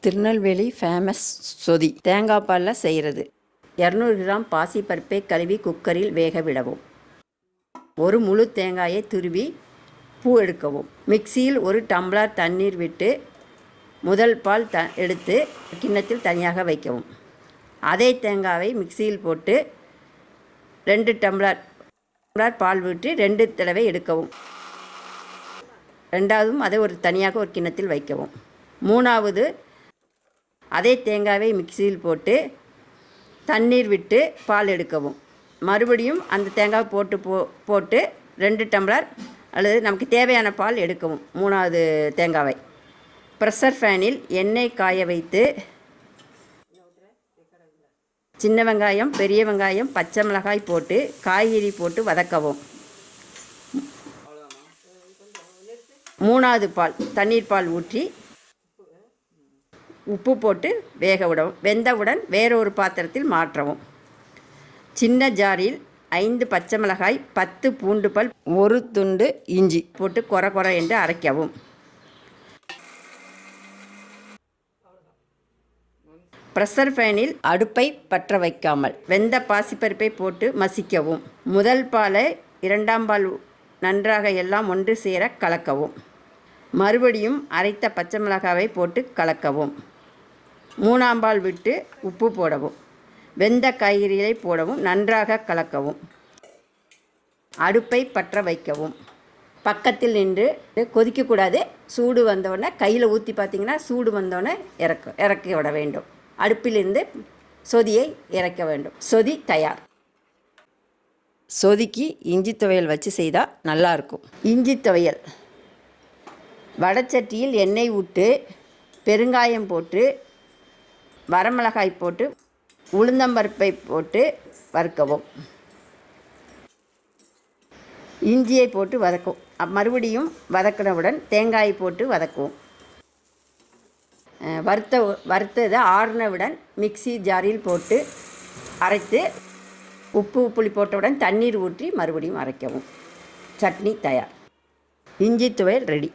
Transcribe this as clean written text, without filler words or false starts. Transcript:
Tirunelveli famous சொதி தேங்காய் பாலில் செய்கிறது. 200 கிராம் பாசிப்பருப்பை கழுவி குக்கரில் வேக விடவும். ஒரு முழு தேங்காயை துருவி பூ எடுக்கவும். மிக்சியில் 1 டம்ளர் தண்ணீர் விட்டு முதல் பால் எடுத்து கிண்ணத்தில் தனியாக வைக்கவும். அதே தேங்காயை மிக்சியில் போட்டு 2 டம்ளர் பால் விட்டு 2 தடவை எடுக்கவும். ரெண்டாவதும் அதை தனியாக ஒரு கிண்ணத்தில் வைக்கவும். மூணாவது அதே தேங்காயை மிக்சியில் போட்டு தண்ணீர் விட்டு பால் எடுக்கவும். மறுபடியும் அந்த தேங்காய் போட்டு 2 டம்ளர் அல்லது நமக்கு தேவையான பால் எடுக்கவும். மூணாவது தேங்காவை ப்ரெஷர் ஃபேனில் எண்ணெய் காய வைத்து சின்ன வெங்காயம், பெரிய வெங்காயம், பச்சை மிளகாய் போட்டு காய்கறி போட்டு வதக்கவும். மூணாவது தண்ணீர் பால் ஊற்றி உப்பு போட்டு வேக விடவும். வெந்தவுடன் வேறொரு பாத்திரத்தில் மாற்றவும். சின்ன ஜாரில் 5 பச்சை மிளகாய், 10 பூண்டு பல், 1 துண்டு இஞ்சி போட்டு கொர என்று அரைக்கவும். ப்ரெஷர் ஃபேனில் அடுப்பை பற்ற வைக்காமல் வெந்த பாசிப்பருப்பை போட்டு மசிக்கவும். முதல் பாலை 2ஆம் பால் நன்றாக எல்லாம் ஒன்று சேர கலக்கவும். மறுபடியும் அரைத்த பச்சை மிளகாவை போட்டு கலக்கவும். 3ஆம் பால் விட்டு உப்பு போடவும். வெந்த காய்கறிகளை போடவும். நன்றாக கலக்கவும். அடுப்பை பற்ற வைக்கவும். பக்கத்தில் நின்று கொதிக்கக்கூடாது. சூடு வந்தோடனே கையில் ஊற்றி பார்த்திங்கன்னா சூடு வந்தோடனே இறக்கி விட வேண்டும். அடுப்பிலிருந்து சொதியை இறக்க வேண்டும். சொதி தயார். சொதிக்கு இஞ்சி துவையல் வச்சு செய்தால் நல்லாயிருக்கும். இஞ்சி துவையல் வடச்சட்டியில் எண்ணெய் விட்டு பெருங்காயம் போட்டு வரமிளகாய் போட்டு உளுந்தம்பருப்பை போட்டு வறுக்கவும். இஞ்சியை போட்டு வதக்கும். மறுபடியும் வதக்கினவுடன் தேங்காயை போட்டு வதக்குவோம். வறுத்ததை ஆறுனவுடன் மிக்சி ஜாரில் போட்டு அரைத்து உப்பு புளி போட்டவுடன் தண்ணீர் ஊற்றி மறுபடியும் அரைக்கவும். சட்னி தயார். இஞ்சி துவையல் ரெடி.